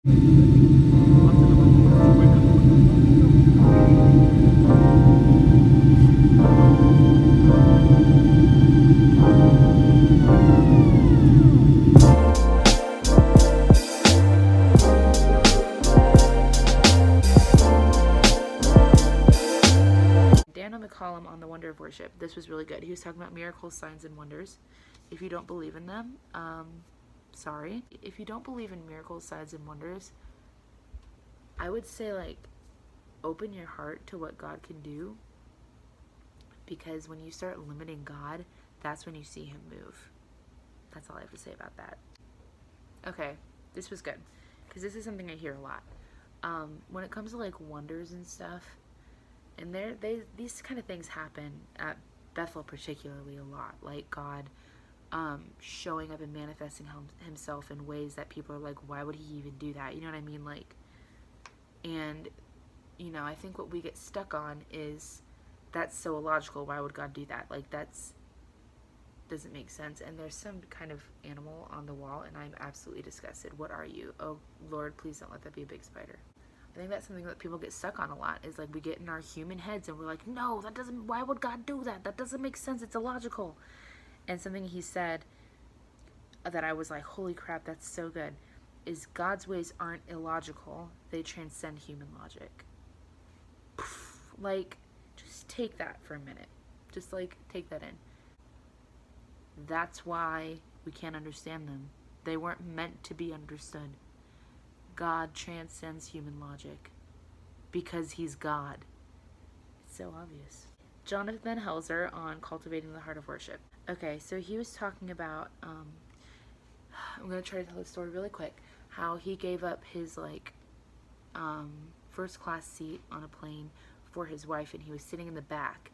Daniel McCollum on the Wonder of Worship. This was really good. He was talking about miracles, signs, and wonders. If you don't believe in them, sorry. If you don't believe in miracles, signs, and wonders, I would say, like, open your heart to what God can do, because when you start limiting God, that's when you see him move. That's all I have to say about that. Okay, this was good, because this is something I hear a lot. When it comes to, like, wonders and stuff, and these kind of things happen at Bethel particularly a lot, like God showing up and manifesting himself in ways that people are like, why would he even do that? You know what I mean? Like, and, you know, I think what we get stuck on is that's so illogical. Why would God do that? Like, that's doesn't make sense. And there's some kind of animal on the wall, and I'm absolutely disgusted. What are you? Oh, Lord, please don't let that be a big spider. I think that's something that people get stuck on a lot, is like we get in our human heads and we're like, no, that doesn't, why would God do that? That doesn't make sense. It's illogical. And something he said that I was like, holy crap, that's so good, is God's ways aren't illogical. They transcend human logic. Like, just take that for a minute. Just like, take that in. That's why we can't understand them. They weren't meant to be understood. God transcends human logic because he's God. It's so obvious. Jonathan Helzer on Cultivating the Heart of Worship. Okay, so he was talking about, I'm going to try to tell the story really quick, how he gave up his, like, first class seat on a plane for his wife, and he was sitting in the back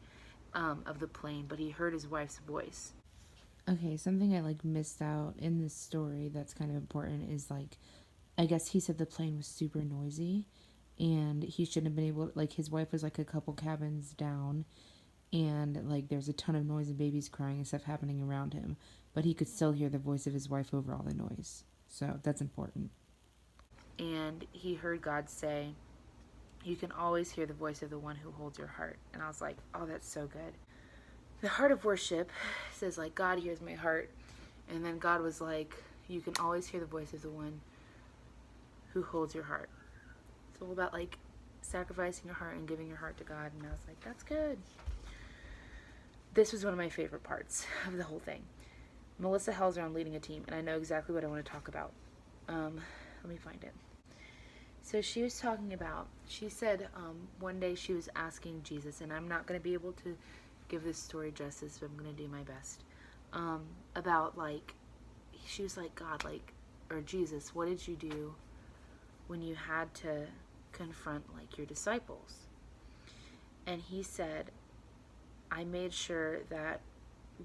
of the plane, but he heard his wife's voice. Okay, something I, like, missed out in this story that's kind of important is, like, I guess he said the plane was super noisy, and he shouldn't have been able to, like, his wife was, like, a couple cabins down, and, like, there's a ton of noise and babies crying and stuff happening around him, but he could still hear the voice of his wife over all the noise. So that's important. And he heard God say, you can always hear the voice of the one who holds your heart. And I was like, oh, that's so good. The heart of worship says, like, God hears my heart. And then God was like, you can always hear the voice of the one who holds your heart. It's all about, like, sacrificing your heart and giving your heart to God. And I was like, that's good. This was one of my favorite parts of the whole thing. Melissa Helzer on leading a team, and I know exactly what I want to talk about. Let me find it. So she was talking about, she said one day she was asking Jesus, and I'm not going to be able to give this story justice, but I'm going to do my best, about, like, she was like, God, like, or Jesus, what did you do when you had to confront, like, your disciples? And he said, I made sure that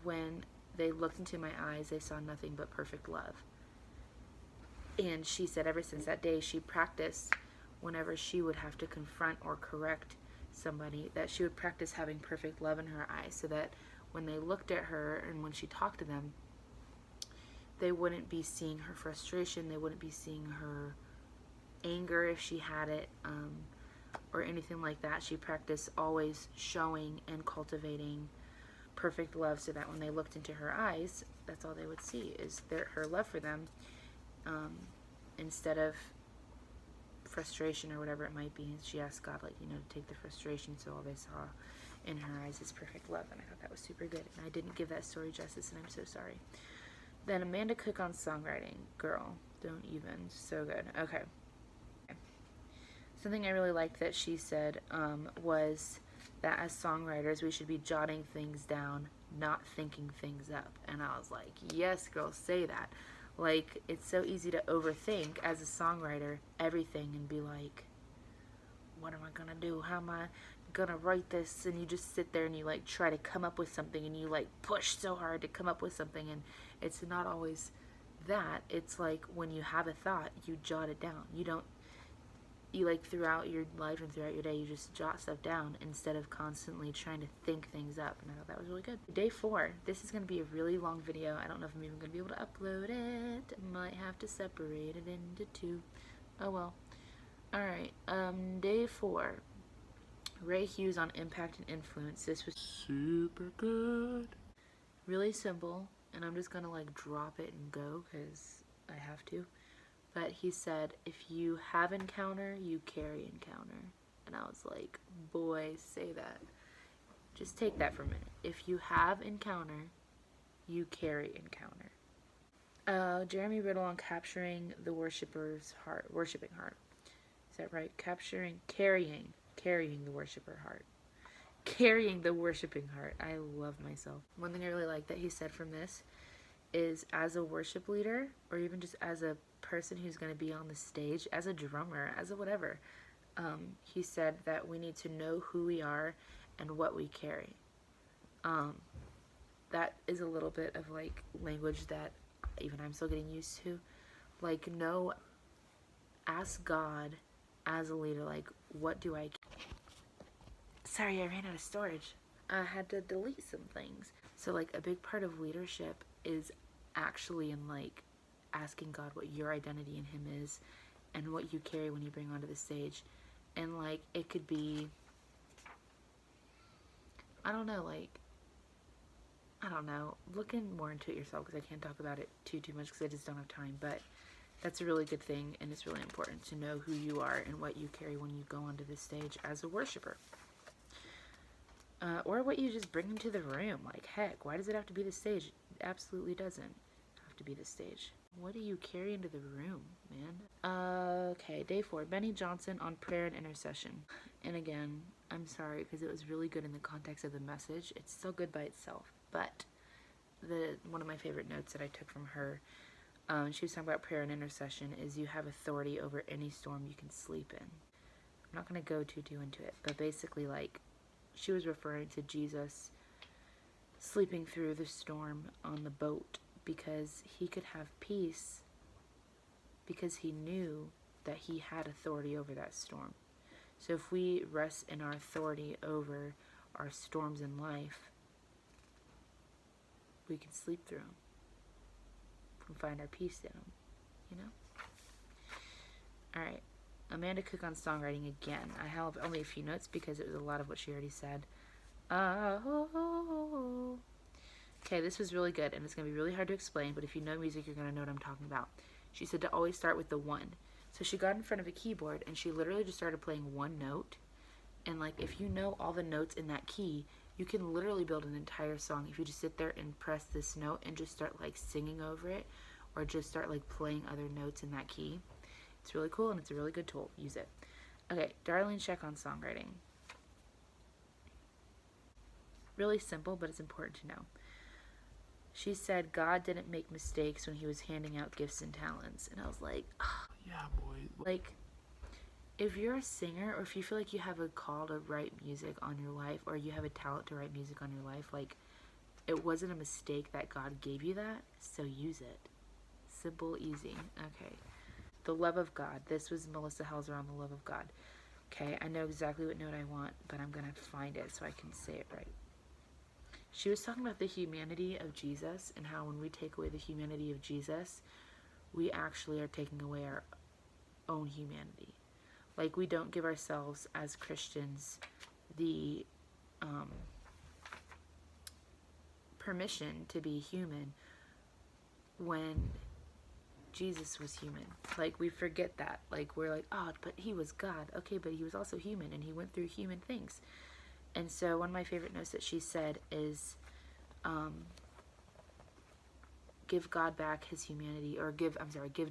when they looked into my eyes, they saw nothing but perfect love. And she said ever since that day, she practiced whenever she would have to confront or correct somebody, that she would practice having perfect love in her eyes, so that when they looked at her and when she talked to them, they wouldn't be seeing her frustration, they wouldn't be seeing her anger if she had it, or anything like that. She practiced always showing and cultivating perfect love, so that when they looked into her eyes, that's all they would see is her love for them, instead of frustration or whatever it might be. And she asked God, like, you know, to take the frustration, so all they saw in her eyes is perfect love. And I thought that was super good, and I didn't give that story justice, and I'm so sorry. Then Amanda Cook on songwriting. Girl, don't even. So good. Okay. Something I really liked that she said was that as songwriters, we should be jotting things down, not thinking things up. And I was like, yes, girl, say that. Like, it's so easy to overthink as a songwriter everything and be like, what am I gonna do? How am I gonna write this? And you just sit there and you, like, try to come up with something, and you, like, push so hard to come up with something, and it's not always that. It's like when you have a thought, you jot it down. You like, throughout your life and throughout your day, you just jot stuff down instead of constantly trying to think things up. And I thought that was really good. Day 4. This is going to be a really long video. I don't know if I'm even going to be able to upload it. I might have to separate it into 2. Oh well. Alright, day 4. Ray Hughes on impact and influence. This was super good. Really simple, and I'm just gonna like drop it and go because I have to. But he said, if you have encounter, you carry encounter. And I was like, boy, say that. Just take that for a minute. If you have encounter, you carry encounter. Jeremy Riddle on capturing the worshipper's heart, worshiping heart. Is that right? Carrying the worshiper heart. Carrying the worshiping heart. I love myself. One thing I really like that he said from this is, as a worship leader, or even just as a person who's going to be on the stage, as a drummer, as a whatever, he said that we need to know who we are and what we carry. That is a little bit of like language that even I'm still getting used to. Like, no, ask God as a leader, like, what do I... Sorry, I ran out of storage. I had to delete some things. So, like, a big part of leadership is actually in, like, asking God what your identity in Him is and what you carry when you bring onto the stage. And, like, it could be... I don't know, looking more into it yourself, because I can't talk about it too much because I just don't have time, but that's a really good thing, and it's really important to know who you are and what you carry when you go onto the stage as a worshiper. Or what you just bring into the room. Like, heck, why does it have to be the stage? It absolutely doesn't have to be the stage. What do you carry into the room, man? Okay, day 4. Benny Johnson on prayer and intercession. And again, I'm sorry because it was really good in the context of the message. It's still good by itself. But one of my favorite notes that I took from her, she was talking about prayer and intercession, is you have authority over any storm you can sleep in. I'm not going to go too into it, but basically, like, she was referring to Jesus sleeping through the storm on the boat because he could have peace because he knew that he had authority over that storm. So if we rest in our authority over our storms in life, we can sleep through them. We can find our peace in them, you know? Alright, Amanda Cook on songwriting again. I have only a few notes because it was a lot of what she already said. Okay, this was really good, and it's going to be really hard to explain, but if you know music, you're going to know what I'm talking about. She said to always start with the 1. So she got in front of a keyboard, and she literally just started playing one note. And, like, if you know all the notes in that key, you can literally build an entire song if you just sit there and press this note and just start, like, singing over it, or just start, like, playing other notes in that key. It's really cool, and it's a really good tool. Use it. Okay, Darlene Sheck on songwriting. Really simple, but it's important to know. She said God didn't make mistakes when he was handing out gifts and talents. And I was like, oh, yeah, boy. Like, if you're a singer, or if you feel like you have a call to write music on your life, or you have a talent to write music on your life, like, it wasn't a mistake that God gave you that, so use it. Simple, easy. Okay. The love of God. This was Melissa Helser on the love of God. Okay, I know exactly what note I want, but I'm going to find it so I can say it right. She was talking about the humanity of Jesus and how when we take away the humanity of Jesus, we actually are taking away our own humanity. Like, we don't give ourselves as Christians the permission to be human when Jesus was human. Like, we forget that. Like, we're like, oh, but he was God. Okay, but he was also human, and he went through human things. And so one of my favorite notes that she said is, give God back his humanity, or give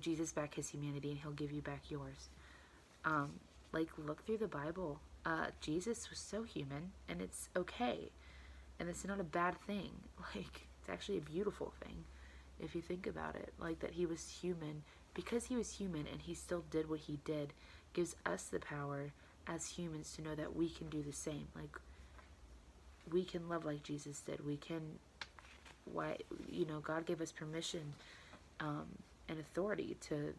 Jesus back his humanity, and he'll give you back yours. Like, look through the Bible. Jesus was so human, and it's okay. And it's not a bad thing. Like, it's actually a beautiful thing, if you think about it. Like, that he was human. Because he was human, and he still did what he did, gives us the power as humans to know that we can do the same. Like, we can love like Jesus did. We can, God gave us permission and authority to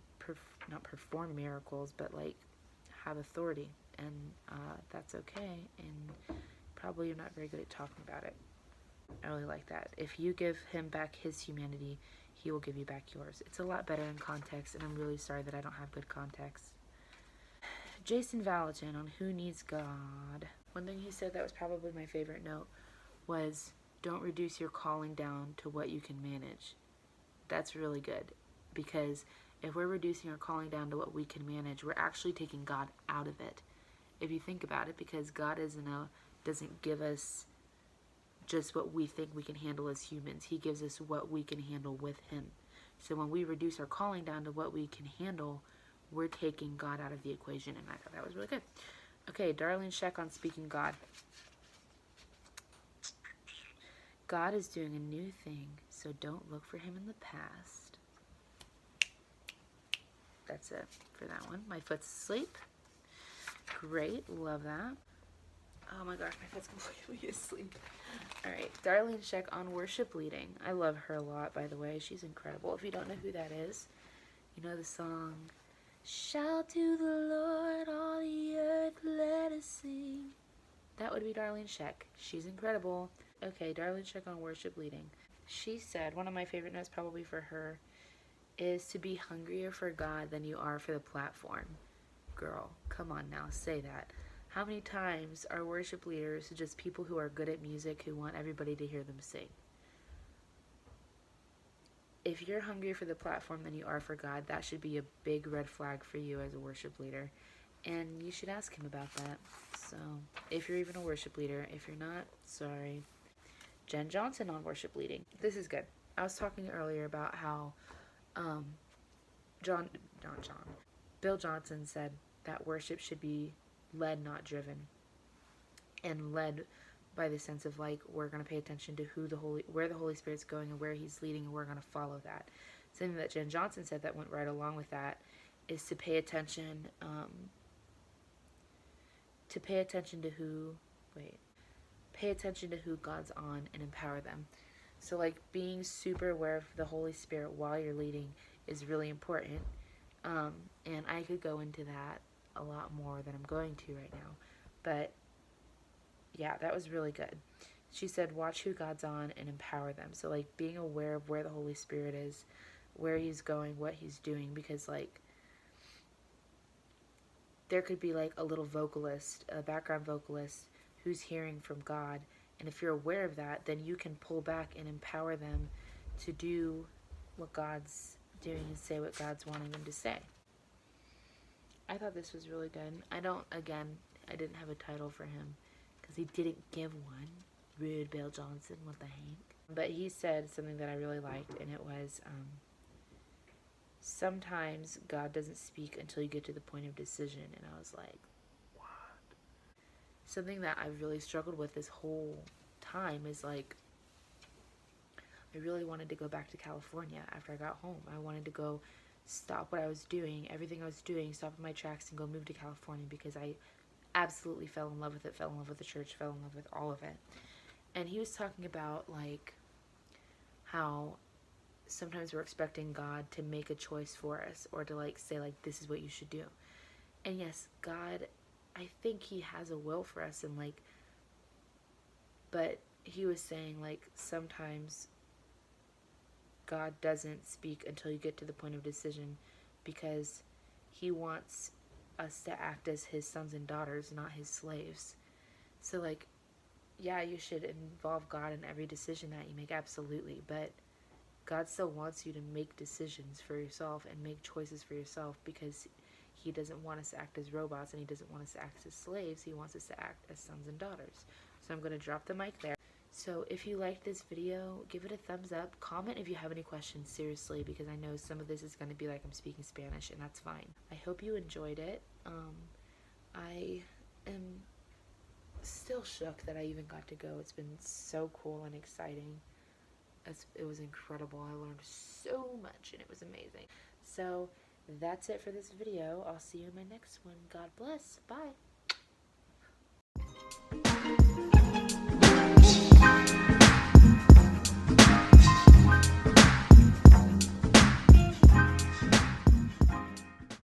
not perform miracles, but like have authority, and that's okay. And probably you're not very good at talking about it. I really like that. If you give him back his humanity, he will give you back yours. It's a lot better in context, and I'm really sorry that I don't have good context. Jason Valatin on Who Needs God. One thing he said that was probably my favorite note was, don't reduce your calling down to what you can manage. That's really good, because if we're reducing our calling down to what we can manage, we're actually taking God out of it. If you think about it, because God doesn't give us just what we think we can handle as humans. He gives us what we can handle with him. So when we reduce our calling down to what we can handle, we're taking God out of the equation, and I thought that was really good. Okay, Darlene Zschech on Speaking God. God is doing a new thing, so don't look for him in the past. That's it for that one. My foot's asleep. Great, love that. Oh my gosh, my foot's completely asleep. Alright, Darlene Zschech on worship leading. I love her a lot, by the way. She's incredible. If you don't know who that is, you know the song, shout to the Lord, all the earth, let us sing. That would be Darlene Zschech. She's incredible. Okay, Darlene Zschech on worship leading. She said, one of my favorite notes probably for her is to be hungrier for God than you are for the platform. Girl, come on now, say that. How many times are worship leaders just people who are good at music who want everybody to hear them sing? If you're hungrier for the platform than you are for God, that should be a big red flag for you as a worship leader. And you should ask him about that. So, if you're even a worship leader, if you're not, sorry. Jen Johnson on worship leading. This is good. I was talking earlier about how Bill Johnson said that worship should be led, not driven. And led by the sense of like, we're going to pay attention to where the Holy Spirit's going and where he's leading, and we're going to follow that. Something that Jen Johnson said that went right along with that is to pay attention to who God's on and empower them. So like being super aware of the Holy Spirit while you're leading is really important. And I could go into that a lot more than I'm going to right now. But yeah, that was really good. She said, watch who God's on and empower them. So like being aware of where the Holy Spirit is, where he's going, what he's doing, because like there could be like a little vocalist, a background vocalist who's hearing from God. And if you're aware of that, then you can pull back and empower them to do what God's doing and say what God's wanting them to say. I thought this was really good. I didn't have a title for him because he didn't give one. Rude Bill Johnson, what the heck? But he said something that I really liked, and it was, sometimes God doesn't speak until you get to the point of decision. And I was like, what? Something that I've really struggled with this whole time is like, I really wanted to go back to California after I got home. I wanted to go stop what I was doing, everything I was doing, stop in my tracks and go move to California, because I absolutely fell in love with it, fell in love with the church, fell in love with all of it. And he was talking about like how sometimes we're expecting God to make a choice for us, or to like say like, this is what you should do. And yes, God, I think he has a will for us, and like, but he was saying like sometimes God doesn't speak until you get to the point of decision, because he wants us to act as his sons and daughters, not his slaves. So like, yeah, you should involve God in every decision that you make, absolutely, but God still wants you to make decisions for yourself and make choices for yourself, because he doesn't want us to act as robots, and he doesn't want us to act as slaves. He wants us to act as sons and daughters. So I'm going to drop the mic there. So if you liked this video, give it a thumbs up. Comment if you have any questions, seriously, because I know some of this is going to be like I'm speaking Spanish, and that's fine. I hope you enjoyed it. I am still shook that I even got to go. It's been so cool and exciting. It was incredible. I learned so much, and it was amazing. So that's it for this video. I'll see you in my next one. God bless. Bye.